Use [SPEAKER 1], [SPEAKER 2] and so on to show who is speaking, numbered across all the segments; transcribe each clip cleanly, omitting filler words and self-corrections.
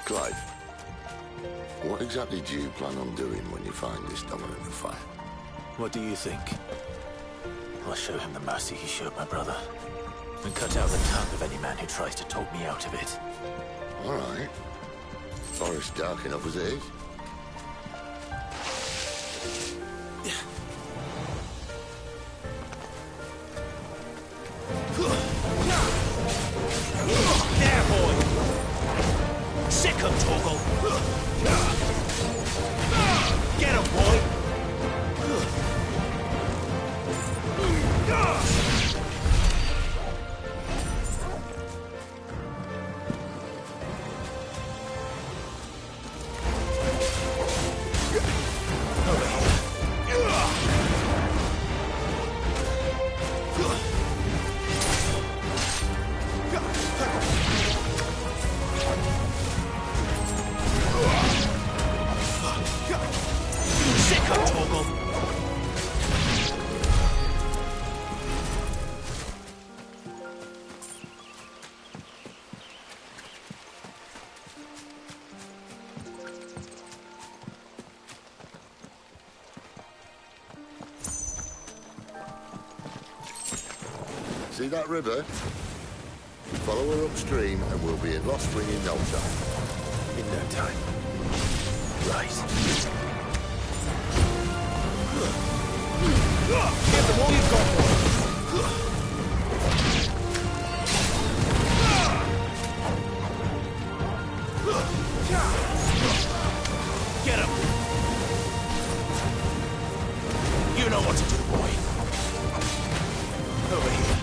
[SPEAKER 1] Clive, what exactly do you plan on doing when you find this dominant of fire?
[SPEAKER 2] What do you think? I'll show him the mercy he showed my brother, and cut out the tongue of any man who tries to talk me out of it.
[SPEAKER 1] All right. Forest dark enough as it is.
[SPEAKER 2] There, boy! Sick him, Torgal! Get him, boy!
[SPEAKER 1] See that river? Follow her upstream and we'll be at Lost Spring in no time.
[SPEAKER 2] In no time. Right. Give them all you've got, boy. Get him! You know what to do, boy. Over here.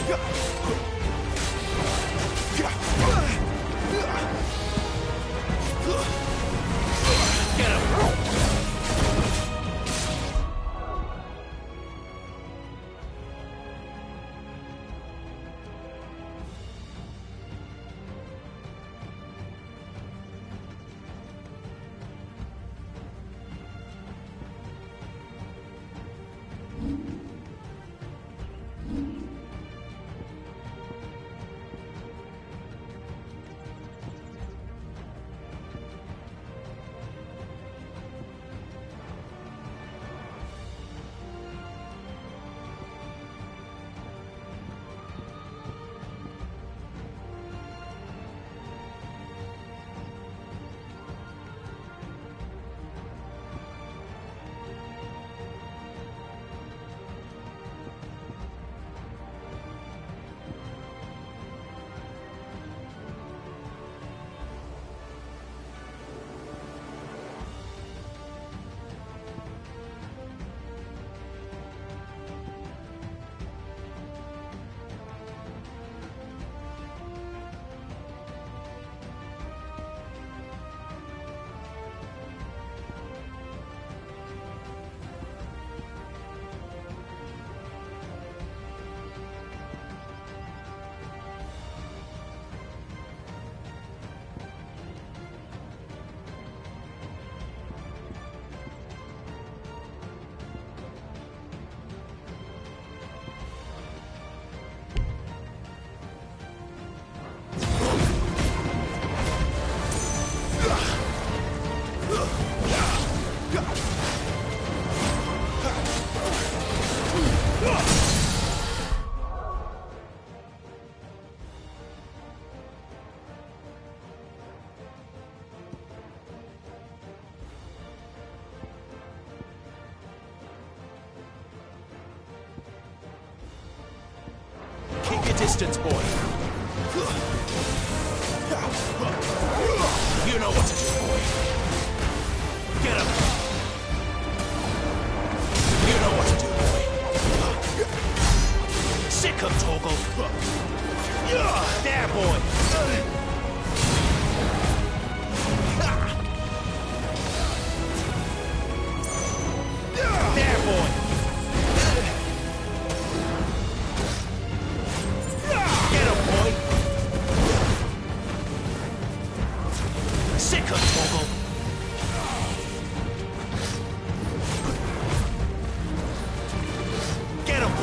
[SPEAKER 2] Get him! Distance, boy. You know what to do, boy. Get him. You know what to do, boy. Sick him, Toggle. There, boy. There, boy. Sick of Toggle. Get him, boy.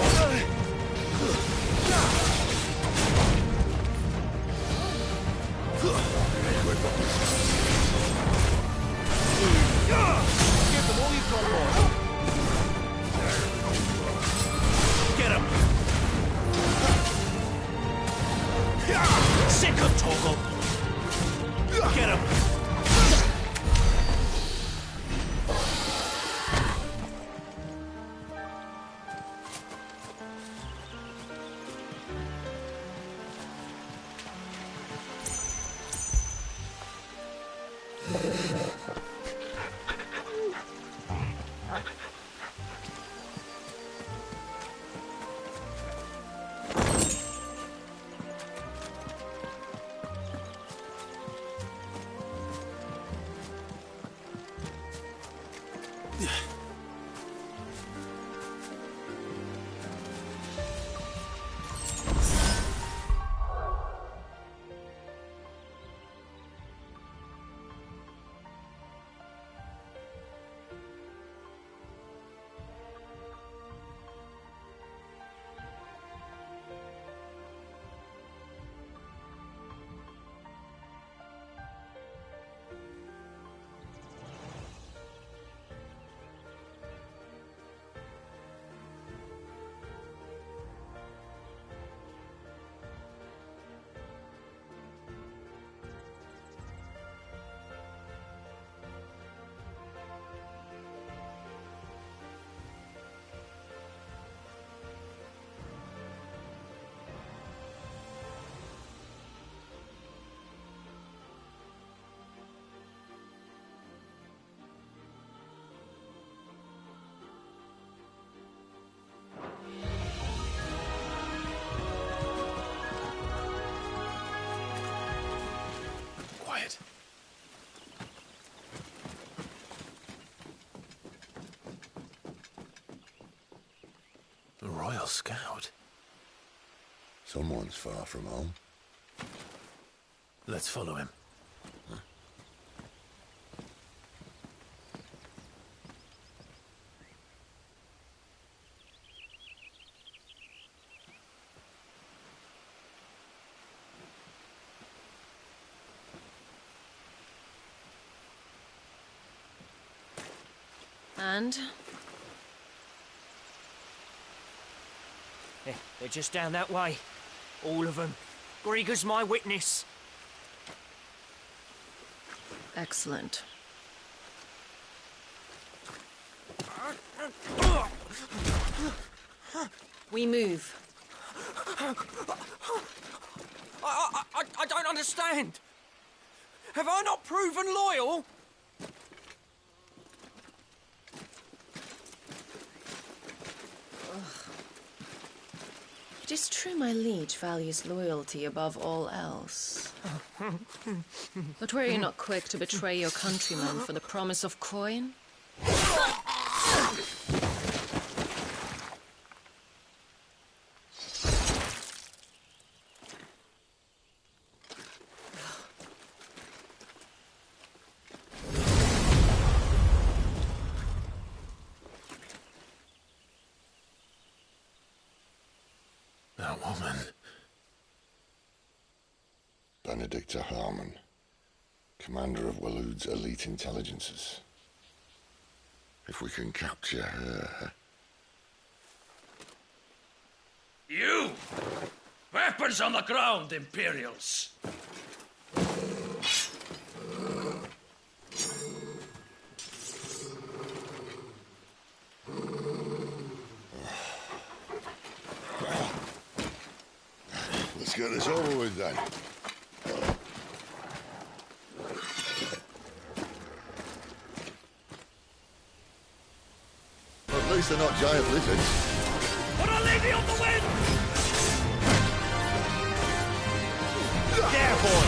[SPEAKER 2] scout.
[SPEAKER 1] Someone's far from home.
[SPEAKER 2] Let's follow him.
[SPEAKER 3] And?
[SPEAKER 4] They're just down that way. All of them. Grieger's my witness.
[SPEAKER 3] Excellent. We move.
[SPEAKER 4] I don't understand. Have I not proven loyal?
[SPEAKER 3] It is true my liege values loyalty above all else. But were you not quick to betray your countrymen for the promise of coin?
[SPEAKER 2] That woman.
[SPEAKER 1] Benedicta Harmon, commander of Waloed's elite intelligences. If we can capture her...
[SPEAKER 5] You! Weapons on the ground, Imperials!
[SPEAKER 1] Let's get this over with then. At least they're not giant lizards.
[SPEAKER 5] Put a lady on the wind!
[SPEAKER 4] There, boy!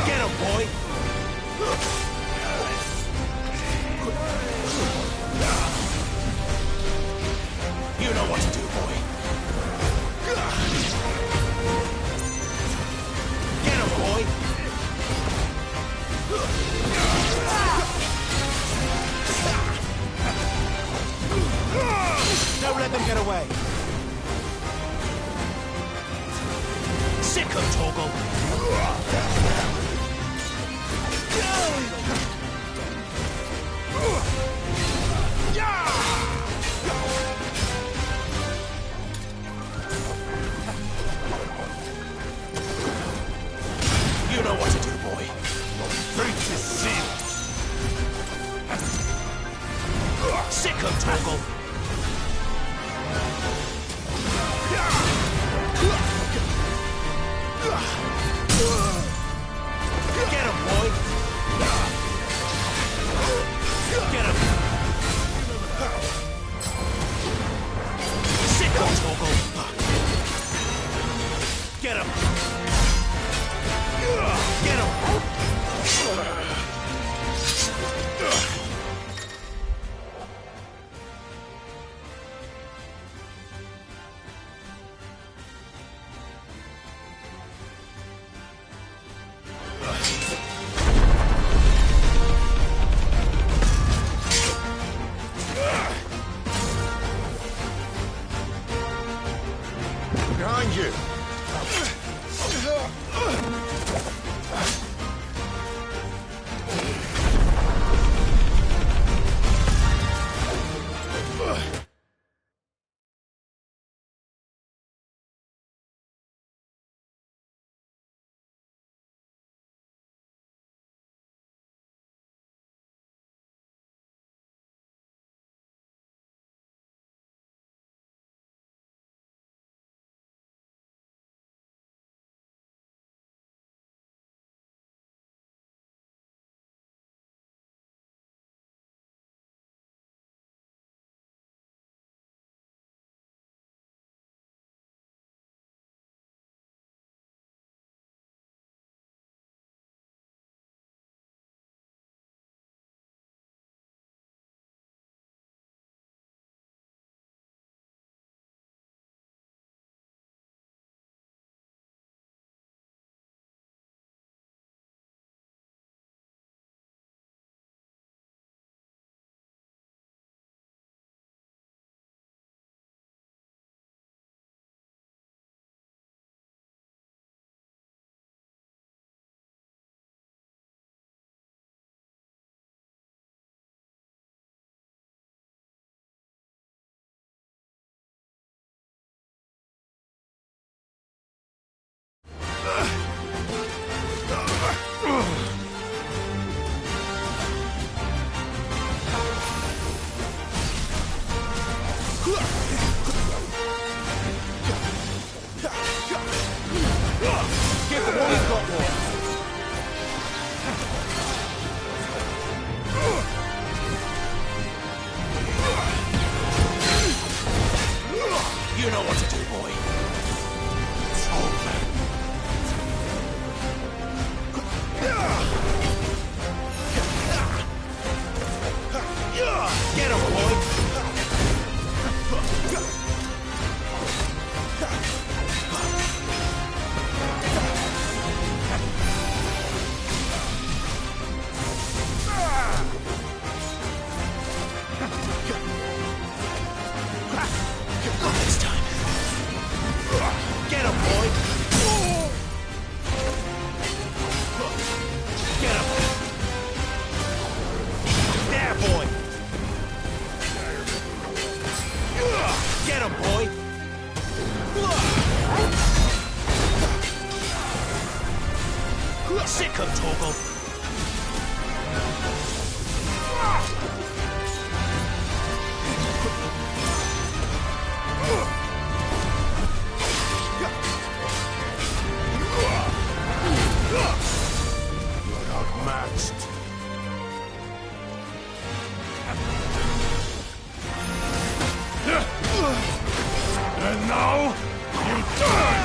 [SPEAKER 4] Get him, boy! You know what to do, boy. Get him, boy! Don't let them get away. Sicko, Torgal. You know what to do, boy. Breach is sealed. Sicko, Torgal. Get him, boy! Get him! Sicko, Torgal! Get him! Get him!
[SPEAKER 1] Behind you!
[SPEAKER 2] know what to do, boy. Get him, boy! Not this time. Get him, boy! Get him! There, boy! Get him, boy! Sick him, Torgal! Outmatched.
[SPEAKER 5] And now, you die!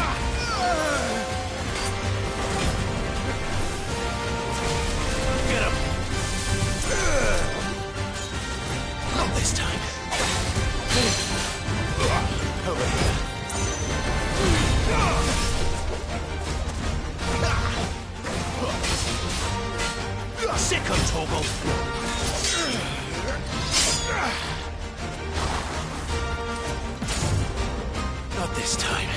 [SPEAKER 2] Get him! Not this time. Over here. Sick him, Torgal! Not this time.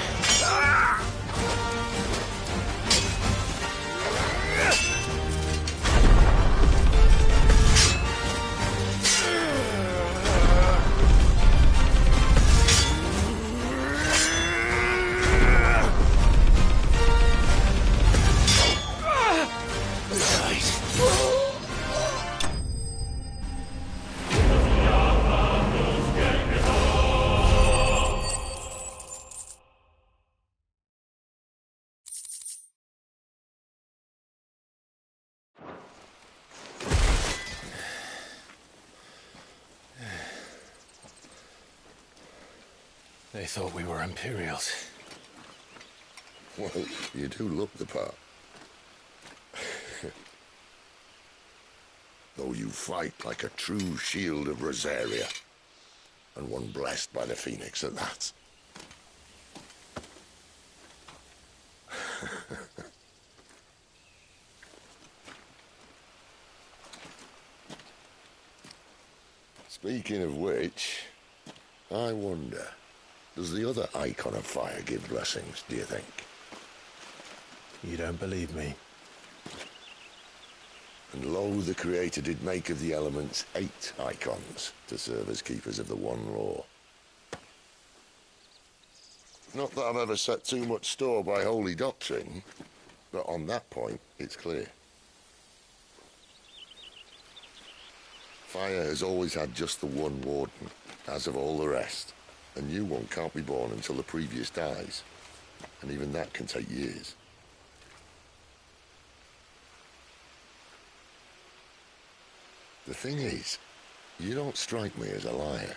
[SPEAKER 2] They thought we were Imperials.
[SPEAKER 1] Well, you do look the part. Though you fight like a true shield of Rosaria. And one blessed by the Phoenix at that. Speaking of which, I wonder, does the other icon of fire give blessings, do you think?
[SPEAKER 2] You don't believe me?
[SPEAKER 1] And lo, the Creator did make of the elements 8 icons to serve as keepers of the one law. Not that I've ever set too much store by holy doctrine, but on that point, it's clear. Fire has always had just the one warden, as of all the rest. A new one can't be born until the previous dies, and even that can take years. The thing is, you don't strike me as a liar.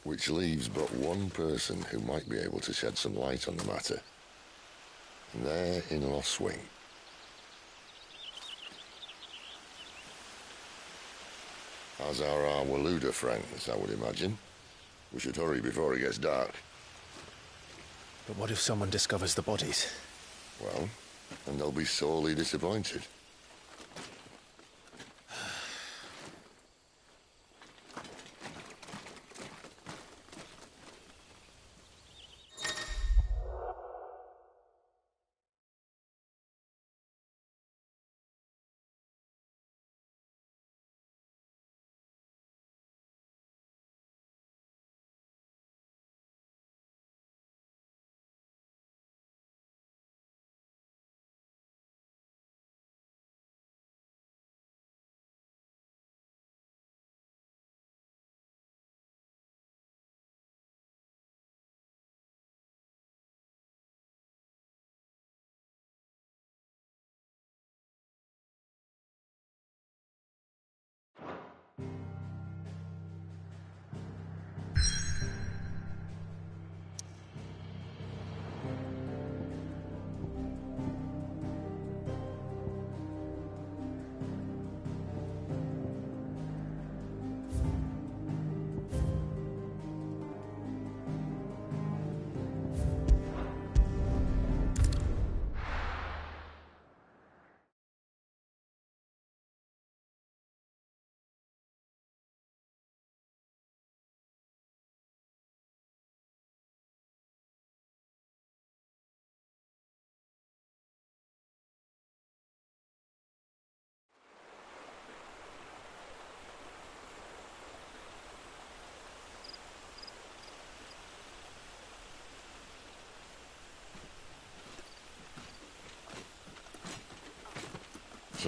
[SPEAKER 1] Which leaves but one person who might be able to shed some light on the matter. And they're in Lost Swing. As are our Waluda friends, I would imagine. We should hurry before it gets dark.
[SPEAKER 2] But what if someone discovers the bodies?
[SPEAKER 1] Well, and they'll be sorely disappointed.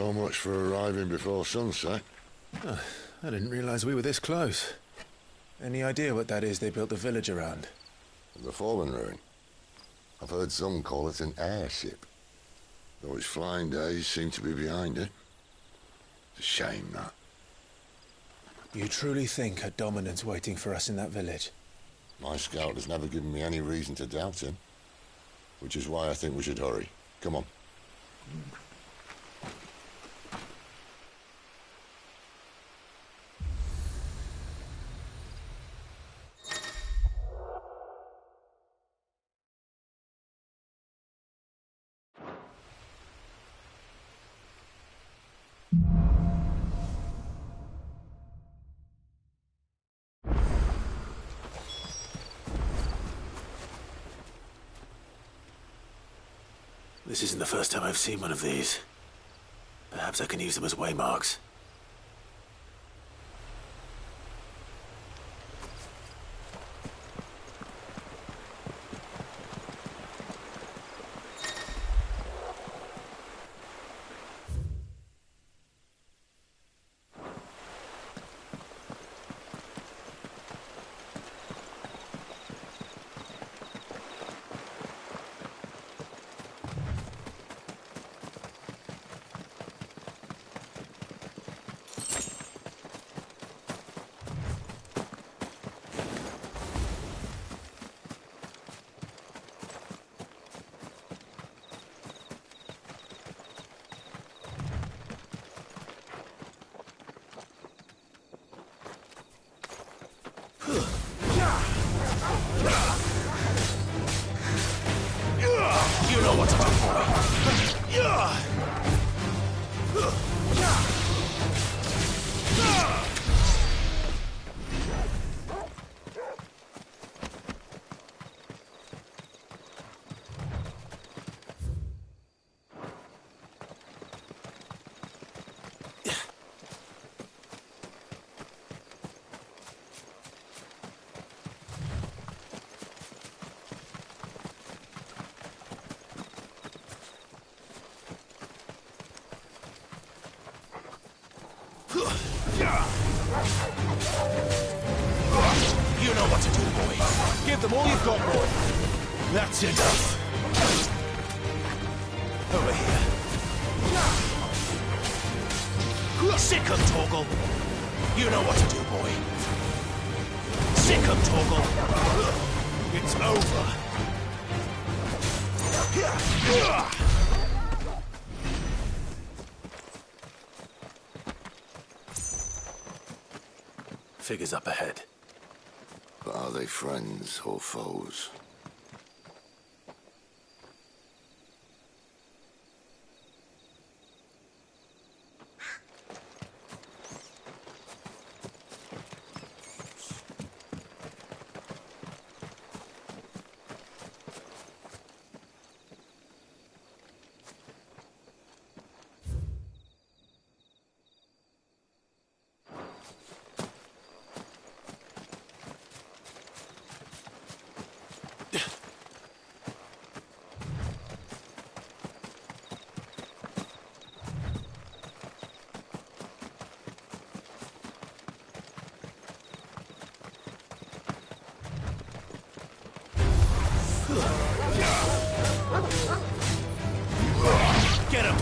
[SPEAKER 1] So much for arriving before sunset.
[SPEAKER 6] Oh, I didn't realize we were this close. Any idea what that is they built the village around?
[SPEAKER 1] The fallen ruin. I've heard some call it an airship. Though its flying days seem to be behind it. It's a shame, that.
[SPEAKER 6] You truly think a dominant's waiting for us in that village?
[SPEAKER 1] My scout has never given me any reason to doubt him. Which is why I think we should hurry. Come on.
[SPEAKER 2] This isn't the first time I've seen one of these. Perhaps I can use them as waymarks. You know what to do, You know what to do, boy. Give them all you've got, boy. That's enough. Over here. Sick 'em, Torgal. You know what to do, boy. Sick 'em, Torgal. It's over. Figures up ahead.
[SPEAKER 1] But are they friends or foes?
[SPEAKER 2] Get him!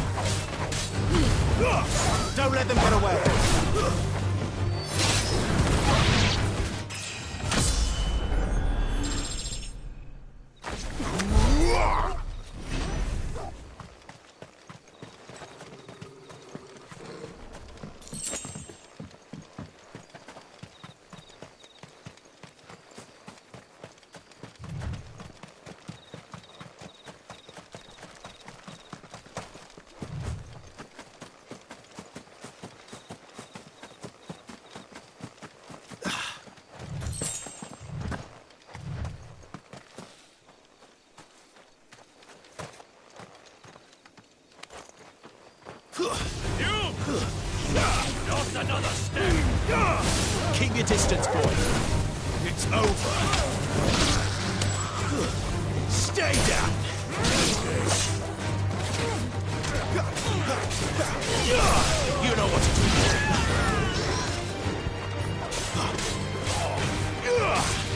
[SPEAKER 2] Don't let them get away!
[SPEAKER 5] Not another step!
[SPEAKER 2] Keep your distance, boy. It's over. Stay down!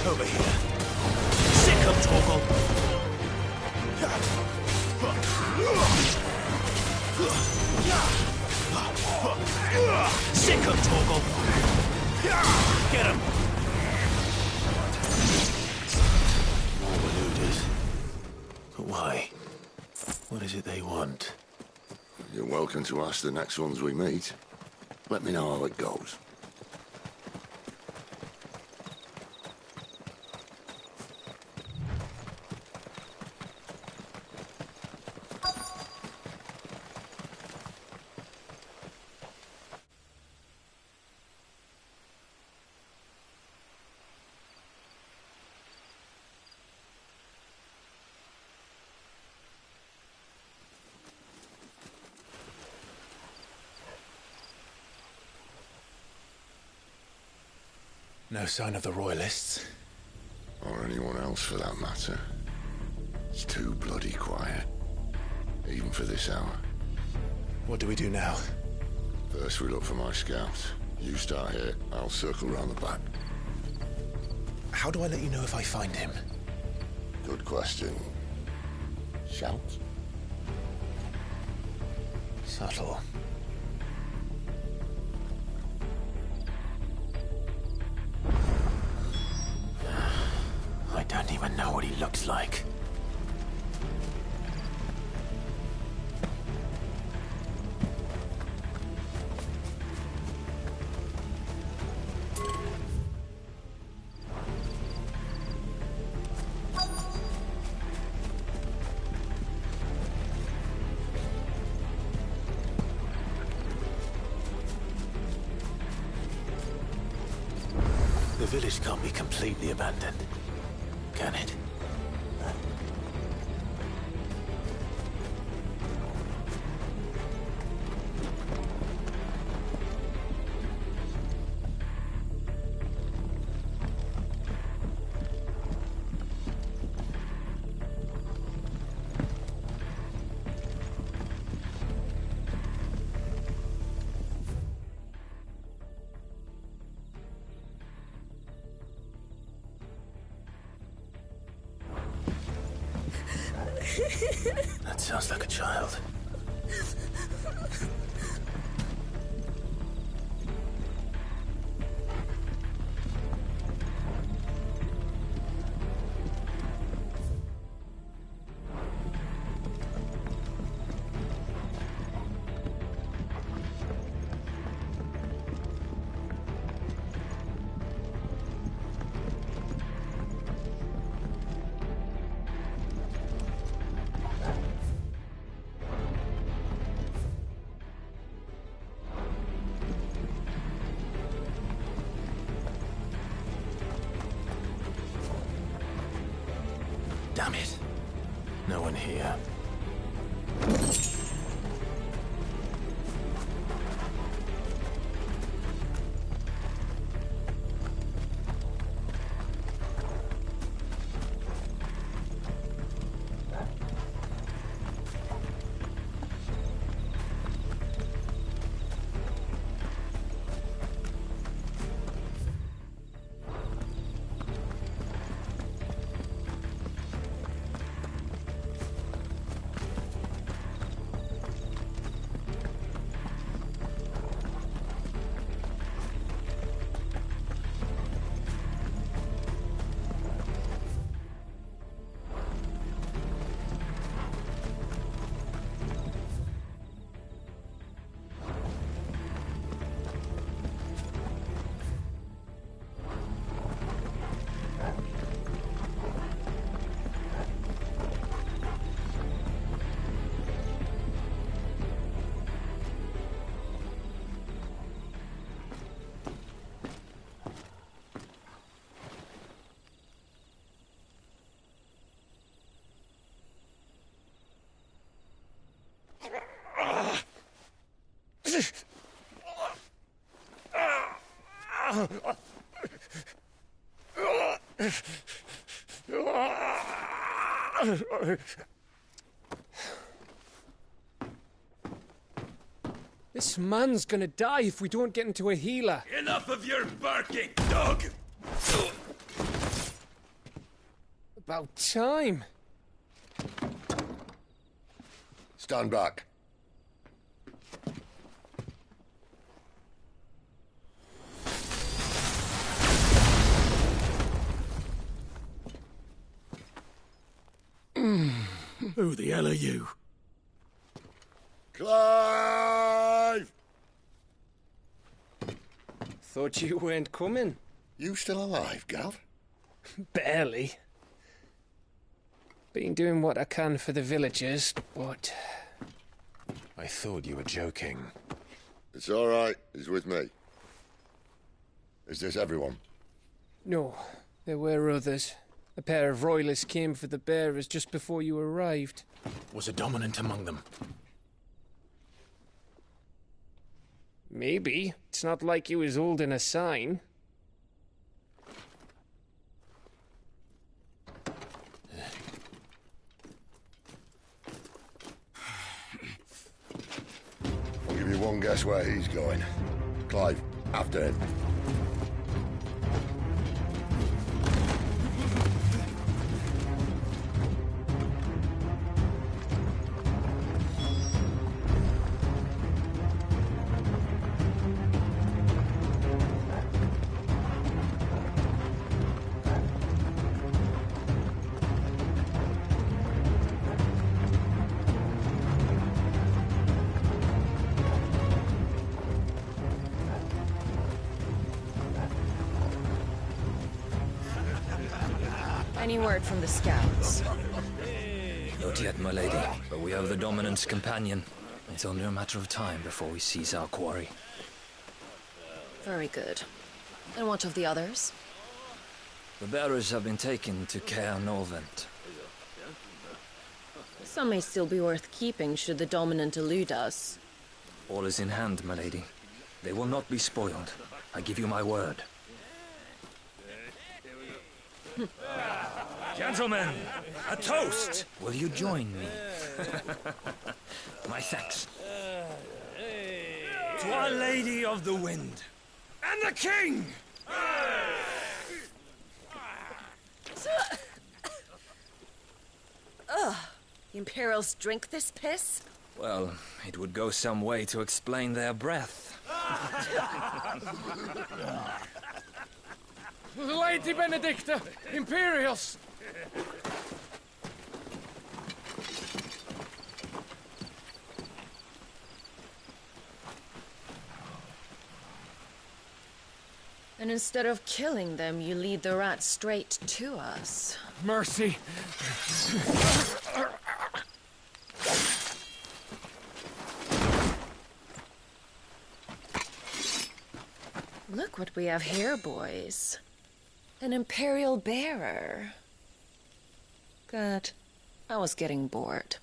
[SPEAKER 2] Over here. Sick 'em, Torgal. Sick 'em, Torgal. Get him. More Waluders. But why? What is it they want?
[SPEAKER 1] You're welcome to ask the next ones we meet. Let me know how it goes.
[SPEAKER 6] No sign of the Royalists.
[SPEAKER 1] Or anyone else for that matter. It's too bloody quiet. Even for this hour.
[SPEAKER 6] What do we do now?
[SPEAKER 1] First we look for my scouts. You start here, I'll circle round the back.
[SPEAKER 6] How do I let you know if I find him?
[SPEAKER 1] Good question. Shout?
[SPEAKER 6] Subtle.
[SPEAKER 2] I don't even know what he looks like. The village can't be completely abandoned, can it? That sounds like a child. Damn it. No one here.
[SPEAKER 7] This man's gonna die if we don't get into a healer.
[SPEAKER 5] Enough of your barking, dog!
[SPEAKER 7] About time.
[SPEAKER 1] Stand back.
[SPEAKER 5] Who the hell are you?
[SPEAKER 1] Clive!
[SPEAKER 7] Thought you weren't coming.
[SPEAKER 1] You still alive, Gav?
[SPEAKER 7] Barely. Been doing what I can for the villagers, but...
[SPEAKER 6] I thought you were joking.
[SPEAKER 1] It's all right. He's with me. Is this everyone?
[SPEAKER 7] No, there were others. A pair of royalists came for the bearers just before you arrived.
[SPEAKER 2] Was a dominant among them?
[SPEAKER 7] Maybe. It's not like he was holding a sign.
[SPEAKER 1] I'll give you one guess where he's going. Clive, after him.
[SPEAKER 3] Any word from the scouts?
[SPEAKER 2] Not yet, my lady, but we have the dominant's companion. It's only a matter of time before we seize our quarry.
[SPEAKER 3] Very good. And what of the others?
[SPEAKER 2] The bearers have been taken to Caer Norvent.
[SPEAKER 3] Some may still be worth keeping should the dominant elude us.
[SPEAKER 2] All is in hand, my lady. They will not be spoiled. I give you my word.
[SPEAKER 5] Gentlemen, a toast!
[SPEAKER 2] Will you join me? My thanks.
[SPEAKER 5] To Our Lady of the Wind. And the King!
[SPEAKER 3] Ugh. The Imperials drink this piss?
[SPEAKER 2] Well, it would go some way to explain their breath.
[SPEAKER 7] Lady Benedicta! Imperials!
[SPEAKER 3] And instead of killing them, you lead the rats straight to us.
[SPEAKER 7] Mercy!
[SPEAKER 3] Look what we have here, boys. An Imperial bearer. Good. I was getting bored.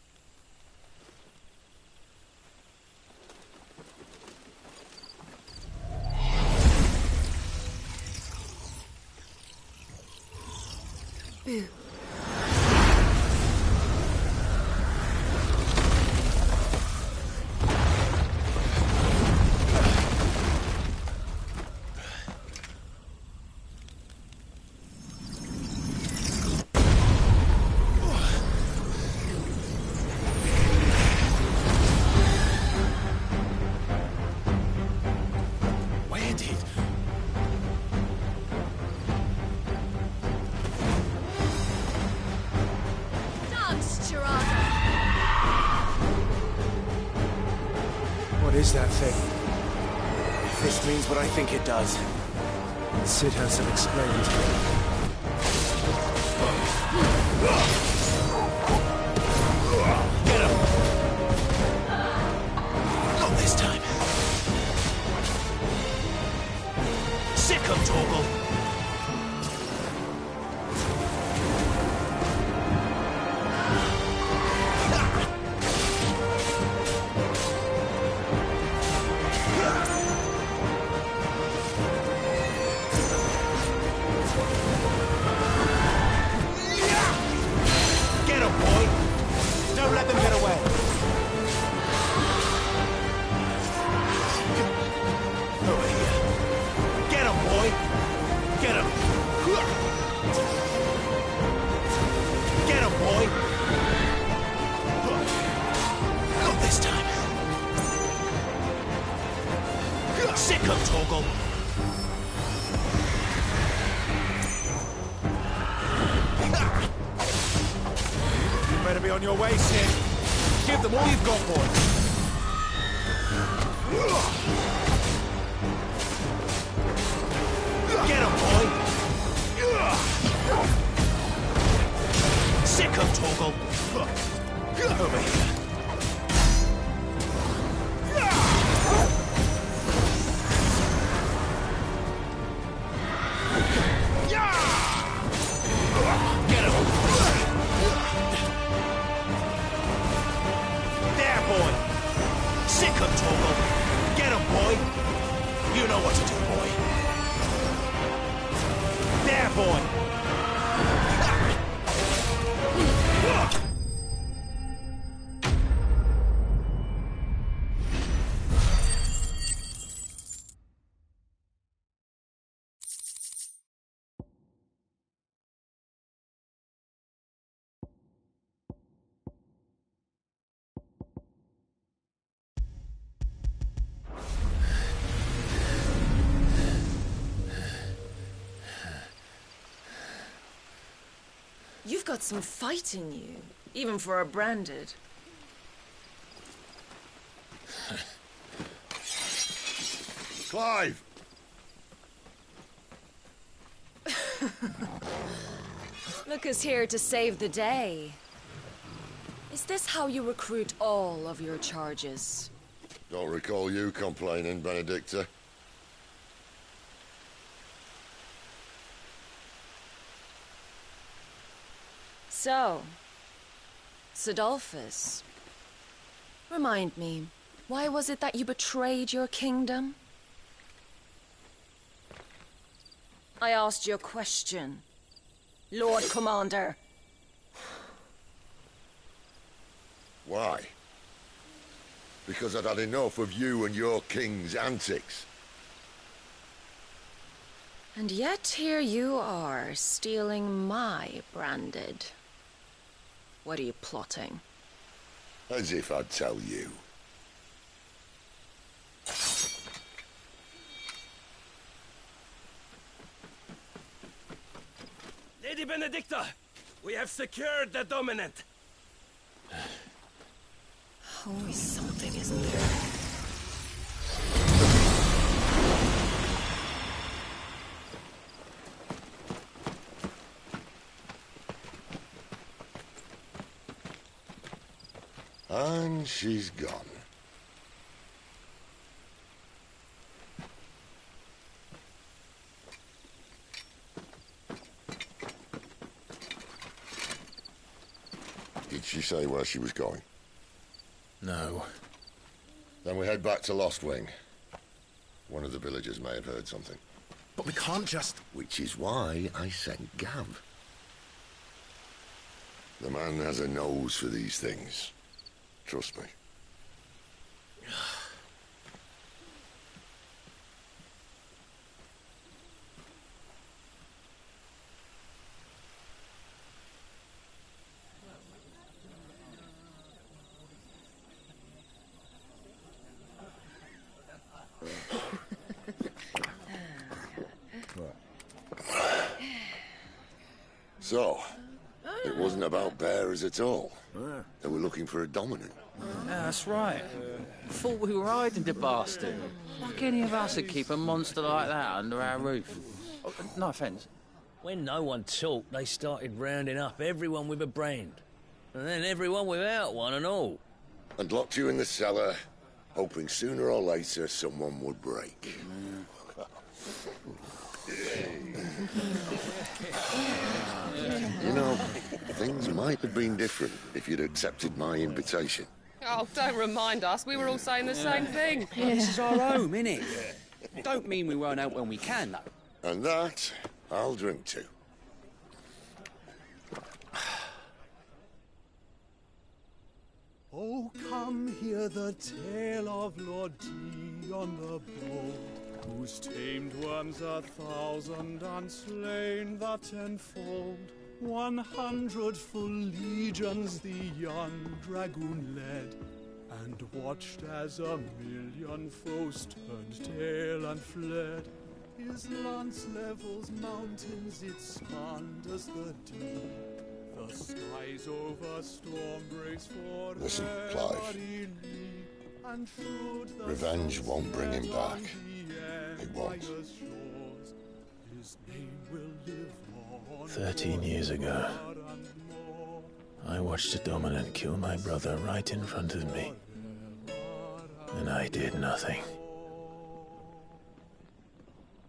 [SPEAKER 3] Boo.
[SPEAKER 6] What is that thing? If this means what I think it does, Sid hasn't explained.
[SPEAKER 5] Get him! Not this time. Sick of Torgal!
[SPEAKER 2] Sick 'em, Torgal.
[SPEAKER 6] You better be on your way, Sid. Give them all you've got, boy.
[SPEAKER 2] Get him, boy! Sick 'em, Torgal! Over here. Get him! There, boy! Sick 'em, Torgal! Get him, boy! You know what to do, boy. There, boy!
[SPEAKER 3] You've got some fight in you, even for a branded.
[SPEAKER 1] Clive!
[SPEAKER 3] Look who's here to save the day. Is this how you recruit all of your charges?
[SPEAKER 1] Don't recall you complaining, Benedicta.
[SPEAKER 3] So, Sidolphus, remind me, why was it that you betrayed your kingdom? I asked you a question, Lord Commander.
[SPEAKER 1] Why? Because I'd had enough of you and your king's antics.
[SPEAKER 3] And yet here you are, stealing my branded. What are you plotting?
[SPEAKER 1] As if I'd tell you.
[SPEAKER 5] Lady Benedicta, we have secured the dominant.
[SPEAKER 3] Always something, isn't there?
[SPEAKER 1] And she's gone. Did she say where she was going?
[SPEAKER 2] No.
[SPEAKER 1] Then we head back to Lost Wing. One of the villagers may have heard something.
[SPEAKER 2] But we can't just...
[SPEAKER 1] Which is why I sent Gav. The man has a nose for these things. Trust me. So, it wasn't about bearers at all. They were looking for a dominant.
[SPEAKER 8] Yeah, that's right. Thought we were hiding the bastard. Like any of us would keep a monster like that under our roof. Oh, no offence.
[SPEAKER 9] When no one talked, they started rounding up everyone with a brand. And then everyone without one and all.
[SPEAKER 1] And locked you in the cellar, hoping sooner or later someone would break. You know, things might have been different if you'd accepted my invitation.
[SPEAKER 10] Oh, don't remind us. We were all saying the same thing.
[SPEAKER 11] This is our home, innit? Don't mean we won't out when we can, though.
[SPEAKER 1] And that, I'll drink to.
[SPEAKER 12] Oh, come hear the tale of Lord Dion the Bold, whose tamed worms 1,000 and slain the 10-fold. 100 full legions the young dragoon led, and watched as a million foes turned tail and fled. His lance levels mountains, it spanned as the deep. The skies over storm breaks for
[SPEAKER 1] Listen, Clive. Revenge won't bring him back. It won't.
[SPEAKER 2] 13 years ago, I watched a dominant kill my brother right in front of me. And I did nothing.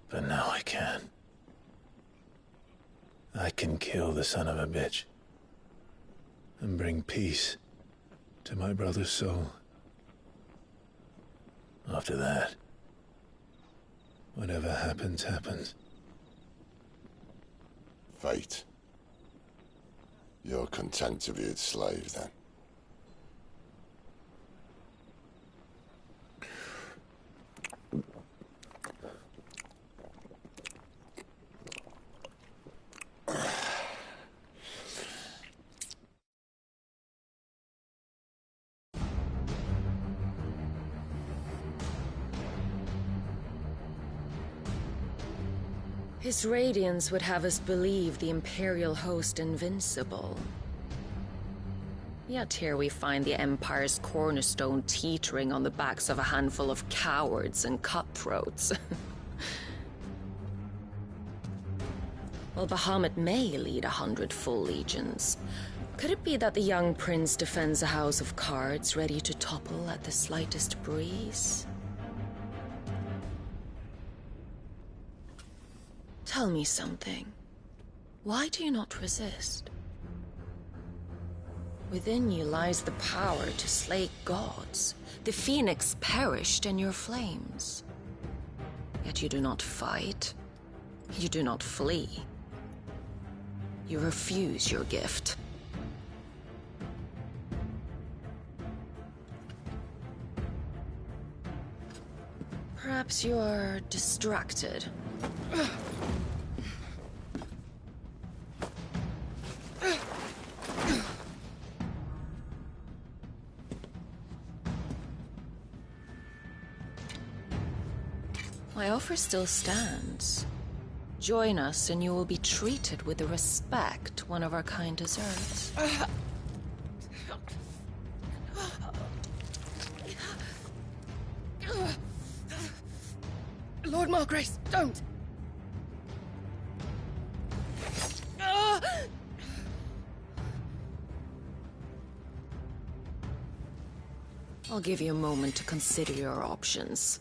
[SPEAKER 2] But now I can. I can kill the son of a bitch and bring peace to my brother's soul. After that, whatever happens, happens.
[SPEAKER 1] Fate. You're content to be its slave, then?
[SPEAKER 3] His radiance would have us believe the Imperial host invincible. Yet here we find the Empire's cornerstone teetering on the backs of a handful of cowards and cutthroats. While Bahamut may lead 100 full legions, could it be that the young prince defends a house of cards ready to topple at the slightest breeze? Tell me something. Why do you not resist? Within you lies the power to slay gods. The phoenix perished in your flames. Yet you do not fight. You do not flee. You refuse your gift. Perhaps you are distracted. My offer still stands. Join us and you will be treated with the respect one of our kind deserves.
[SPEAKER 10] Lord Margrace, don't!
[SPEAKER 3] I'll give you a moment to consider your options.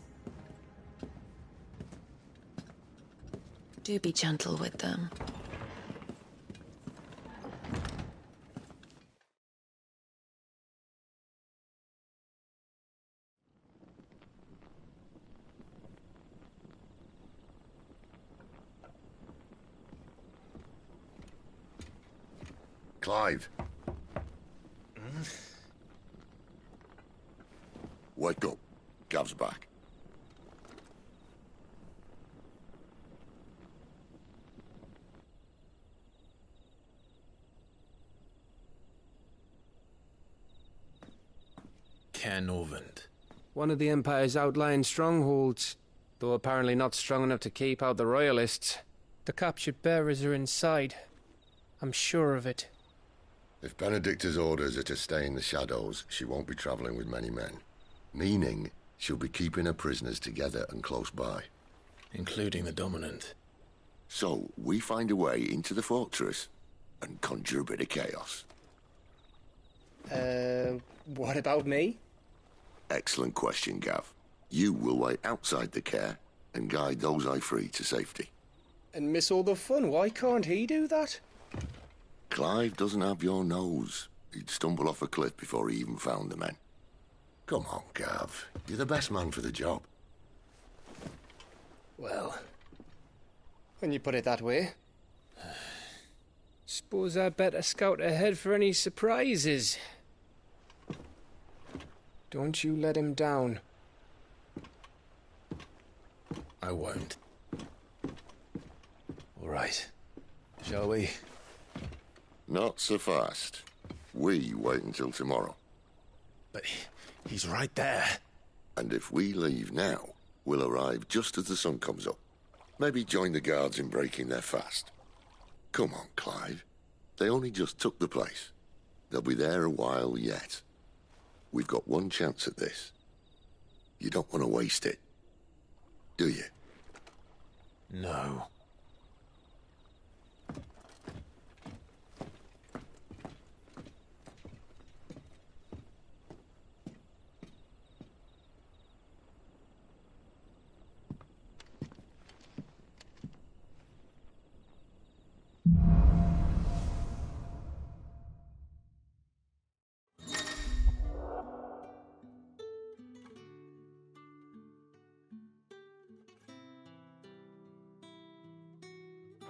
[SPEAKER 3] Do be gentle with them.
[SPEAKER 1] Clive. Wake up. Gav's back.
[SPEAKER 2] Caernarvon.
[SPEAKER 7] One of the Empire's outlying strongholds, though apparently not strong enough to keep out the Royalists. The captured bearers are inside. I'm sure of it.
[SPEAKER 1] If Benedicta's orders are to stay in the shadows, she won't be traveling with many men. Meaning, she'll be keeping her prisoners together and close by.
[SPEAKER 2] Including the Dominant.
[SPEAKER 1] So, we find a way into the fortress and conjure a bit of chaos.
[SPEAKER 7] What about me?
[SPEAKER 1] Excellent question, Gav. You will wait outside the care and guide those I free to safety.
[SPEAKER 7] And miss all the fun. Why can't he do that?
[SPEAKER 1] Clive doesn't have your nose. He'd stumble off a cliff before he even found the men. Come on, Gav. You're the best man for the job.
[SPEAKER 7] Well, when you put it that way. Suppose I better scout ahead for any surprises. Don't you let him down.
[SPEAKER 2] I won't. All right. Shall we?
[SPEAKER 1] Not so fast. We wait until tomorrow.
[SPEAKER 2] But He's right there.
[SPEAKER 1] And if we leave now, we'll arrive just as the sun comes up. Maybe join the guards in breaking their fast. Come on, Clive. They only just took the place. They'll be there a while yet. We've got one chance at this. You don't want to waste it, do you?
[SPEAKER 2] No.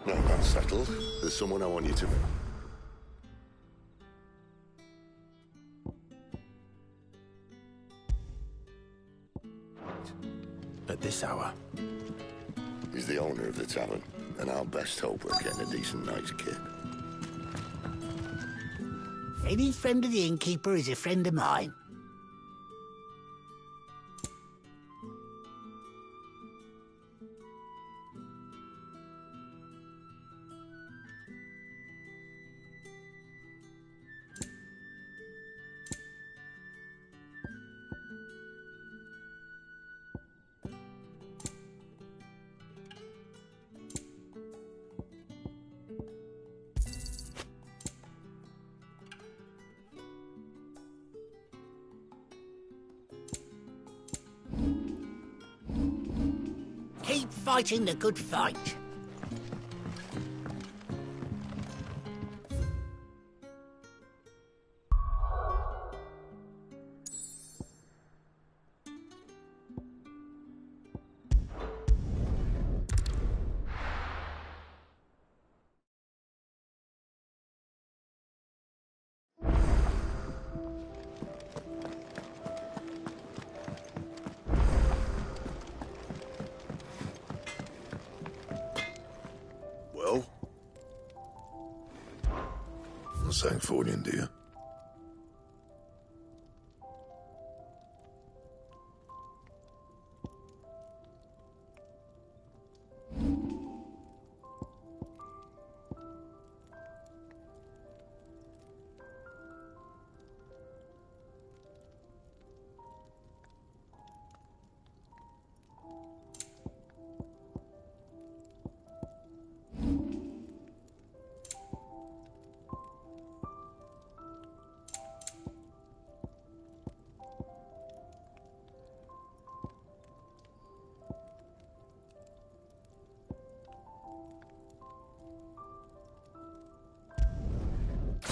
[SPEAKER 1] No, that's settled. There's someone I want you to meet.
[SPEAKER 2] At this hour?
[SPEAKER 1] He's the owner of the tavern, and our best hope of getting a decent night's kip.
[SPEAKER 13] Any friend of the innkeeper is a friend of mine. Keep fighting the good fight.
[SPEAKER 14] Well? Not saying Fordian, do you?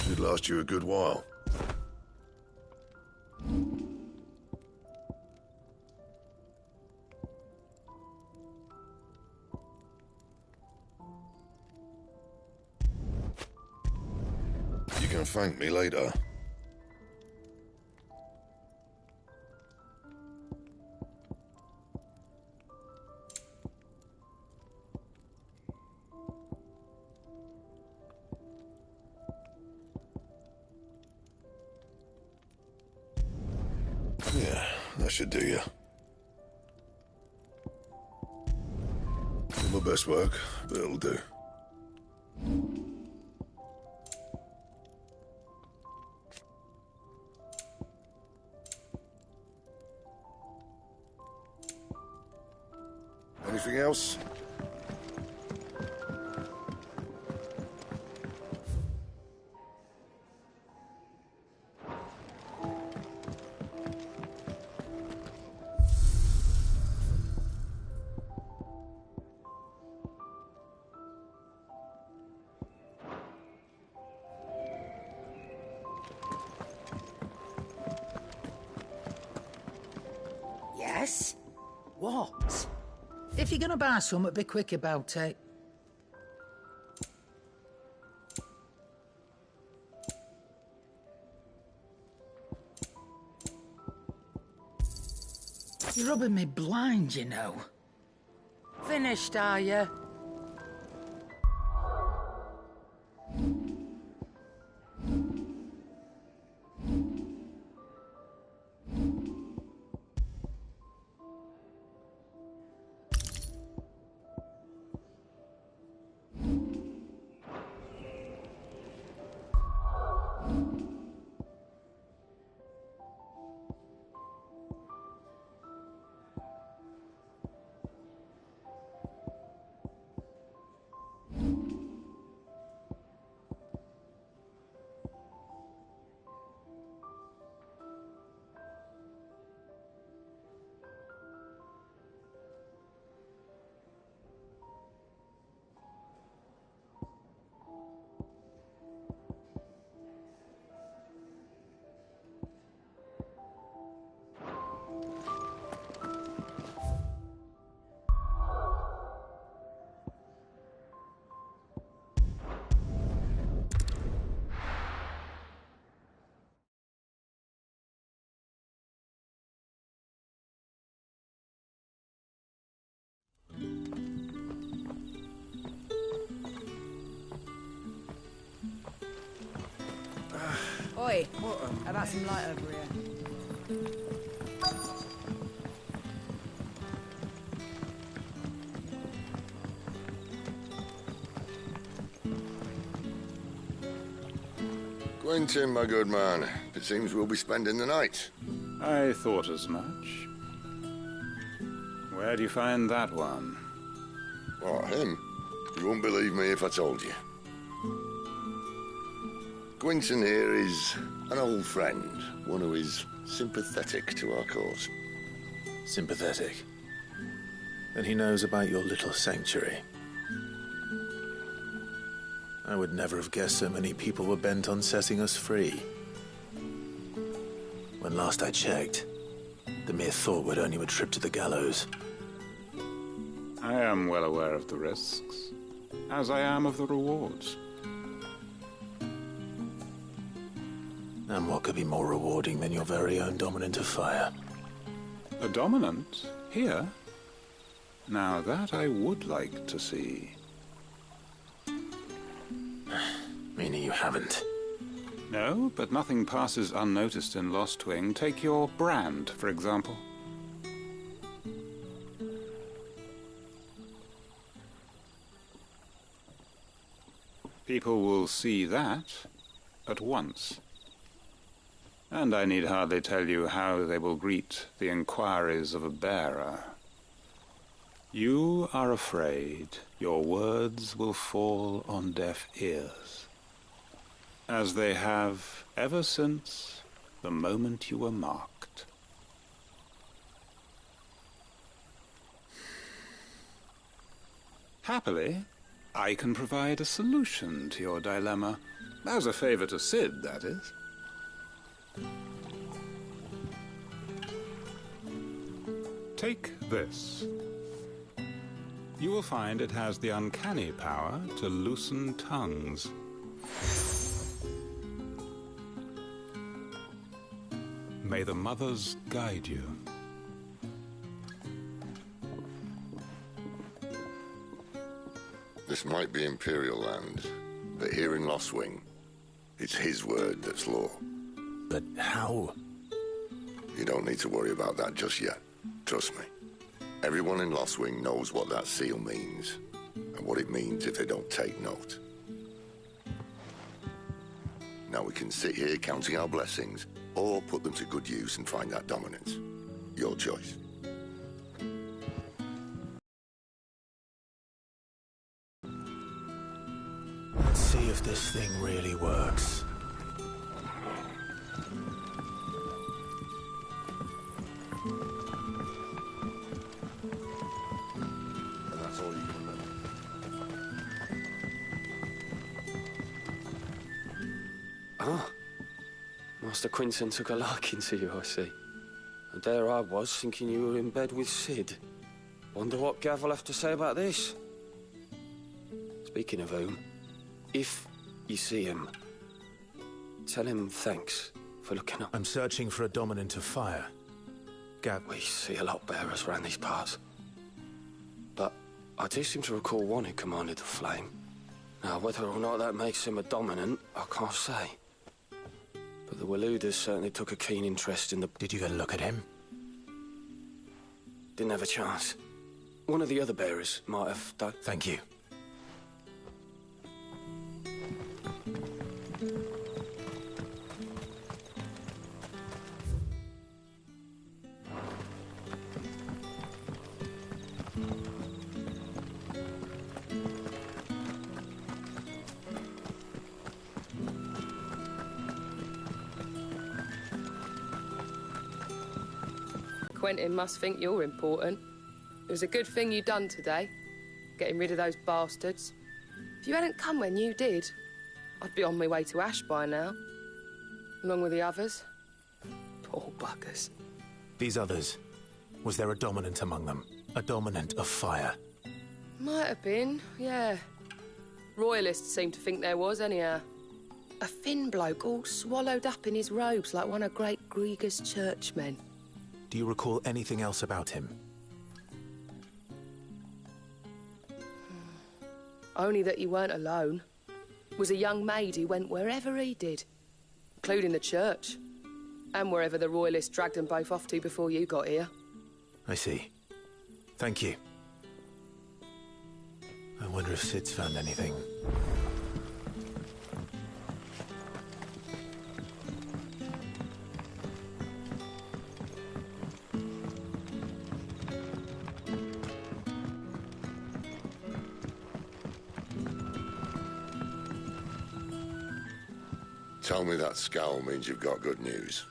[SPEAKER 14] Should last you a good while. You can thank me later. Yeah, that should do you. Not my best work, but it'll do. Anything else?
[SPEAKER 13] Yes? What? If you're gonna buy something, be quick about it. You're rubbing me blind, you know. Finished, are you?
[SPEAKER 15] Oi, how about some light over here?
[SPEAKER 1] Quentin, my good man. It seems we'll be spending the night.
[SPEAKER 16] I thought as much. Where do you find that one?
[SPEAKER 1] What, him? You wouldn't believe me if I told you. Quentin here is an old friend, one who is sympathetic to our cause.
[SPEAKER 2] Sympathetic? Then he knows about your little sanctuary. I would never have guessed so many people were bent on setting us free. When last I checked, the mere thought would earn you a trip to the gallows.
[SPEAKER 16] I am well aware of the risks, as I am of the rewards.
[SPEAKER 2] And what could be more rewarding than your very own dominant of fire?
[SPEAKER 16] A dominant? Here? Now that I would like to see.
[SPEAKER 2] Meaning you haven't?
[SPEAKER 16] No, but nothing passes unnoticed in Lost Wing. Take your brand, for example. People will see that at once. And I need hardly tell you how they will greet the inquiries of a bearer. You are afraid your words will fall on deaf ears, as they have ever since the moment you were marked. Happily, I can provide a solution to your dilemma, as a favor to Sid, that is. Take this. You will find it has the uncanny power to loosen tongues. May the mothers guide you.
[SPEAKER 1] This might be Imperial land, but here in Lost Wing, it's his word that's law.
[SPEAKER 2] But how?
[SPEAKER 1] You don't need to worry about that just yet. Trust me. Everyone in Lost Wing knows what that seal means, and what it means if they don't take note. Now we can sit here counting our blessings, or put them to good use and find that dominance. Your choice.
[SPEAKER 2] Let's see if this thing really works.
[SPEAKER 1] And that's all you can remember.
[SPEAKER 7] Ah. Master Quinton took a liking to you, I see. And there I was, thinking you were in bed with Sid. Wonder what Gav will have to say about this. Speaking of whom, if you see him, tell him thanks for looking up.
[SPEAKER 2] I'm searching for a dominant of fire. Gav...
[SPEAKER 7] We see a lot bearers around these parts. But I do seem to recall one who commanded the flame. Now, whether or not that makes him a dominant, I can't say. But the Waluders certainly took a keen interest in the...
[SPEAKER 2] Did you get a look at him?
[SPEAKER 7] Didn't have a chance. One of the other bearers might have done.
[SPEAKER 2] Thank you.
[SPEAKER 10] Quentin must think you're important. It was a good thing you done today, getting rid of those bastards. If you hadn't come when you did, I'd be on my way to Ash by now, along with the others. Poor buggers.
[SPEAKER 2] These others, was there a dominant among them? A dominant of fire?
[SPEAKER 10] Might have been, yeah. Royalists seem to think there was, anyhow. A thin bloke all swallowed up in his robes like one of Great Grieger's churchmen.
[SPEAKER 2] Do you recall anything else about him?
[SPEAKER 10] Only that he weren't alone. Was a young maid who went wherever he did. including the church. And wherever the Royalists dragged them both off to before you got here.
[SPEAKER 2] I see. Thank you. I wonder if Sid's found anything.
[SPEAKER 1] Tell me that scowl means you've got good news.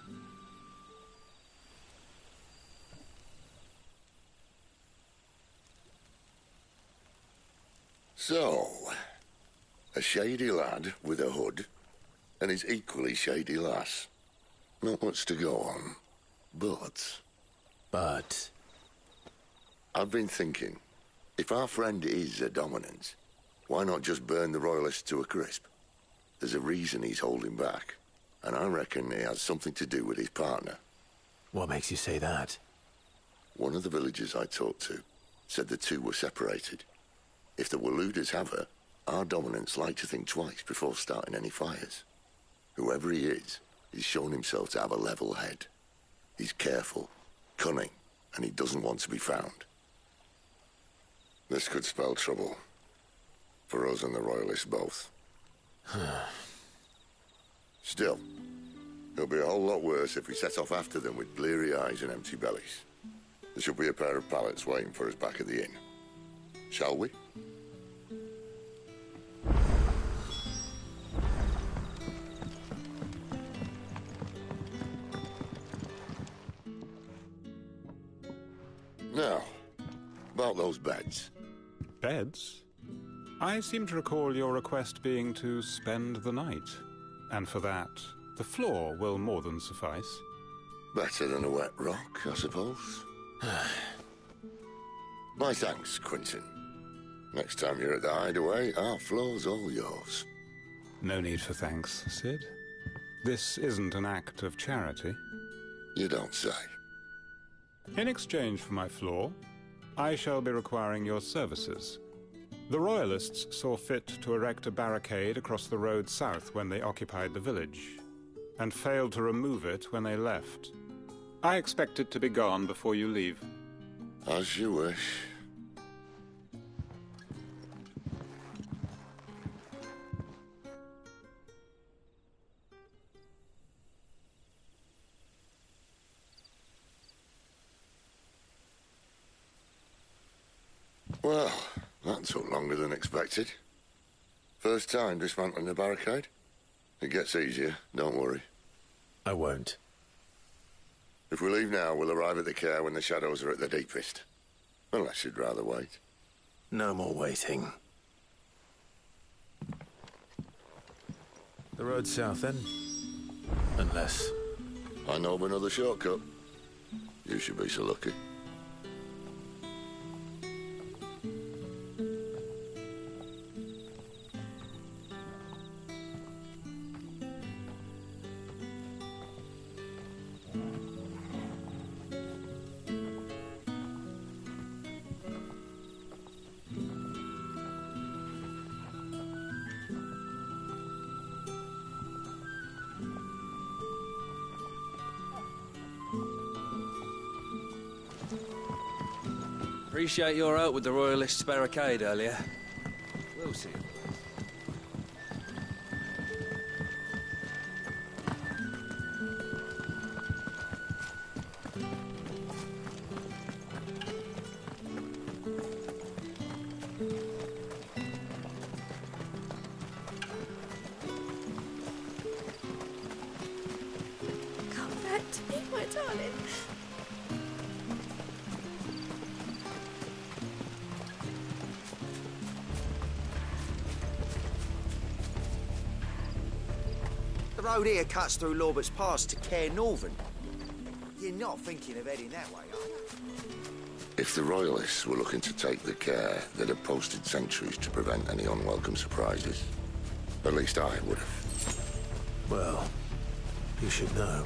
[SPEAKER 1] So, a shady lad with a hood, and his equally shady lass. Not much to go on, but...
[SPEAKER 2] But?
[SPEAKER 1] I've been thinking, if our friend is a dominant, why not just burn the Royalists to a crisp? There's a reason he's holding back, and I reckon it has something to do with his partner.
[SPEAKER 2] What makes you say that?
[SPEAKER 1] One of the villagers I talked to said the two were separated. If the Waluders have her, our dominants like to think twice before starting any fires. Whoever he is, he's shown himself to have a level head. He's careful, cunning, and he doesn't want to be found. This could spell trouble. For us and the Royalists both. Still, it'll be a whole lot worse if we set off after them with bleary eyes and empty bellies. There should be a pair of pallets waiting for us back at the inn. Shall we? Now, about those beds.
[SPEAKER 16] Beds? I seem to recall your request being to spend the night. And for that, the floor will more than suffice.
[SPEAKER 1] Better than a wet rock, I suppose. My thanks, Quentin. Next time you're at the hideaway, our floor's all yours.
[SPEAKER 16] No need for thanks, Sid. This isn't an act of charity.
[SPEAKER 1] You don't say.
[SPEAKER 16] In exchange for my floor, I shall be requiring your services. The Royalists saw fit to erect a barricade across the road south when they occupied the village, and failed to remove it when they left. I expect it to be gone before you leave.
[SPEAKER 1] As you wish. Well, that took longer than expected. First time dismantling the barricade? It gets easier, don't worry.
[SPEAKER 2] I won't.
[SPEAKER 1] If we leave now, we'll arrive at the care when the shadows are at their deepest. Unless you'd rather wait.
[SPEAKER 2] No more waiting. The road south, then? Unless...
[SPEAKER 1] I know of another shortcut. You should be so lucky.
[SPEAKER 11] Appreciate your help with the Royalists' barricade earlier. We'll see.
[SPEAKER 17] Come back to me, my darling.
[SPEAKER 18] The road here cuts through Lorbert's Pass to Care Northern. You're not thinking of heading that way, are you?
[SPEAKER 1] If the Royalists were looking to take the care, they'd have posted sentries to prevent any unwelcome surprises. At least I would have.
[SPEAKER 2] Well, you should know.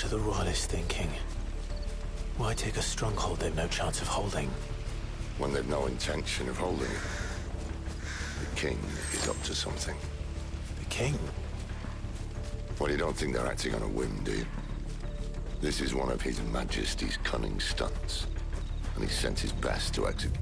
[SPEAKER 2] are the Royalists thinking? Why take a stronghold they've no chance of holding?
[SPEAKER 1] When they've no intention of holding it. The king is up to something.
[SPEAKER 2] The king?
[SPEAKER 1] Well, you don't think they're acting on a whim, do you? This is one of His Majesty's cunning stunts, and he sent his best to execute it.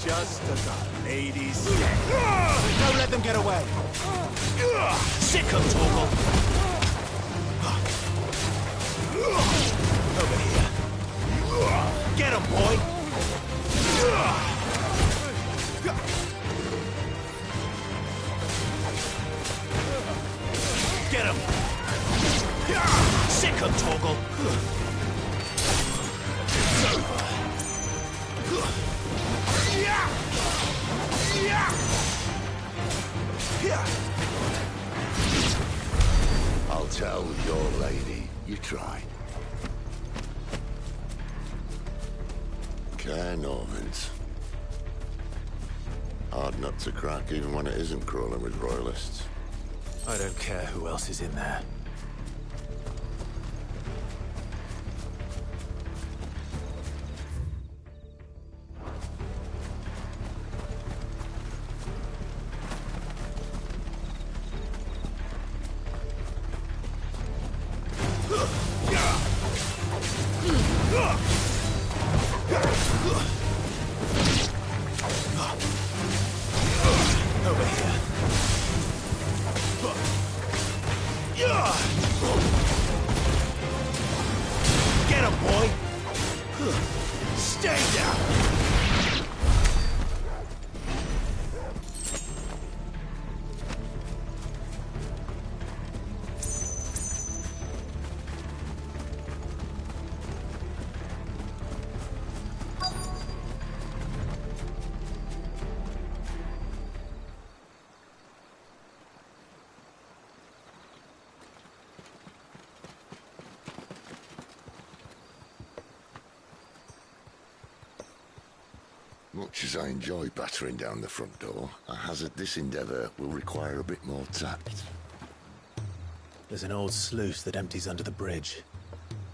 [SPEAKER 6] Just as our ladies say. Don't let them get away.
[SPEAKER 2] Sick of Torgal!
[SPEAKER 6] Over here. Get him, boy!
[SPEAKER 2] Get him! Sick of Torgal!
[SPEAKER 1] I'll tell your lady you tried. Caernarvon's. Hard nut to crack even when it isn't crawling with royalists.
[SPEAKER 2] I don't care who else is in there.
[SPEAKER 6] Get him, boy! Stay down!
[SPEAKER 1] Much as I enjoy battering down the front door, I hazard this endeavour will require a bit more tact.
[SPEAKER 2] There's an old sluice that empties under the bridge.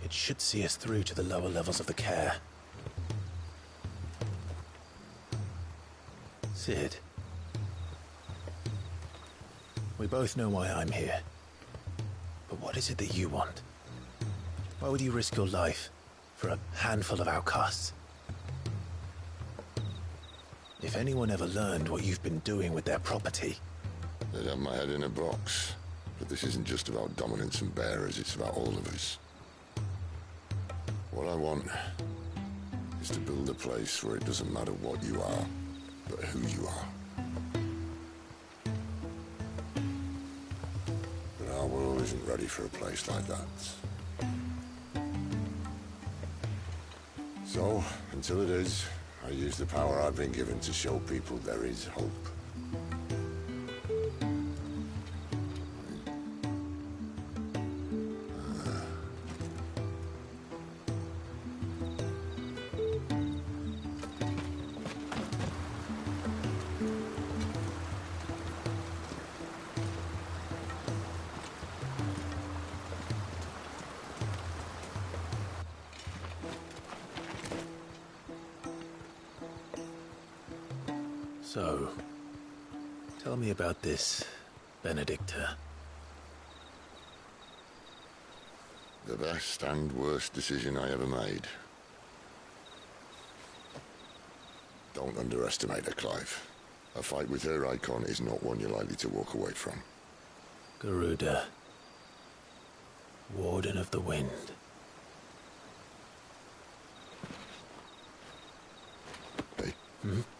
[SPEAKER 2] It should see us through to the lower levels of the care. Sid. We both know why I'm here. But what is it that you want? Why would you risk your life for a handful of outcasts? If anyone ever learned what you've been doing with their property...
[SPEAKER 1] They'd have my head in a box. But this isn't just about dominance and bearers, it's about all of us. What I want is to build a place where it doesn't matter what you are, but who you are. But our world isn't ready for a place like that. So, until it is, I use the power I've been given to show people there is hope.
[SPEAKER 2] So, tell me about this, Benedicta.
[SPEAKER 1] The best and worst decision I ever made. Don't underestimate her, Clive. A fight with her icon is not one you're likely to walk away from.
[SPEAKER 2] Garuda. Warden of the Wind. Hmm?